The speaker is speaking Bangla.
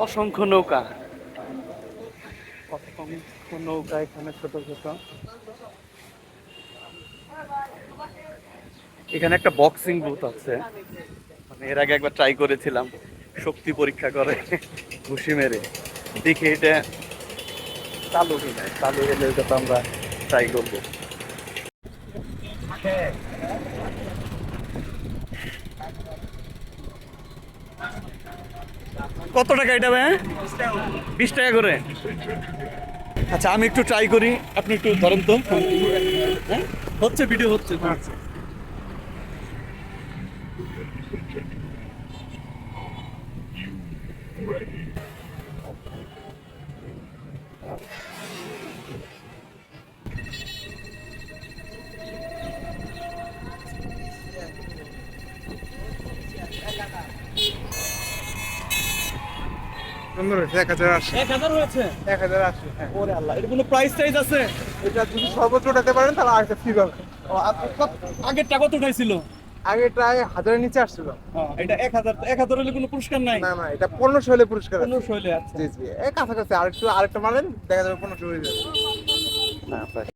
অসংখ্য নৌকা, অসংখ্য নৌকা এখানে ছোট ছোট। এখানে একটা বক্সিং বুথ আছে, মানে এর আগে একবার ট্রাই করেছিলাম শক্তি পরীক্ষা করে ঘুষি মেরে, দেখি এটা চালু কিনা, চালু হলে ওটা তো আমরা ট্রাই করবো। কত টাকা এটা ভাই? 20 টাকা করে। আচ্ছা আমি একটু ট্রাই করি, আপনি একটু ধরেন তো। হ্যাঁ হচ্ছে, ভিডিও হচ্ছে। সুন্দর হয়েছে, 1080। 1000 হয়েছে? 1080, হ্যাঁ। ওরে আল্লাহ, এটা কোনো প্রাইস টাইজ আছে? এটা যদি সর্বোচ্চ উঠাতে পারেন তাহলে আরেকটা ফ্রি পাবেন। ও, আগেরটা কত উঠাইছিল? আগে প্রায় 1000-এর নিচে আসছিল। এটা 1000, 1000 হলে কোনো পুরস্কার নাই? না না, এটা 1500 হলে পুরস্কার আছে। 1500 হলে? আচ্ছা। জি জি, এই কাছাকাছি আরেকটা মারেন, দেখা যাবে 1500 হয়ে যাবে। না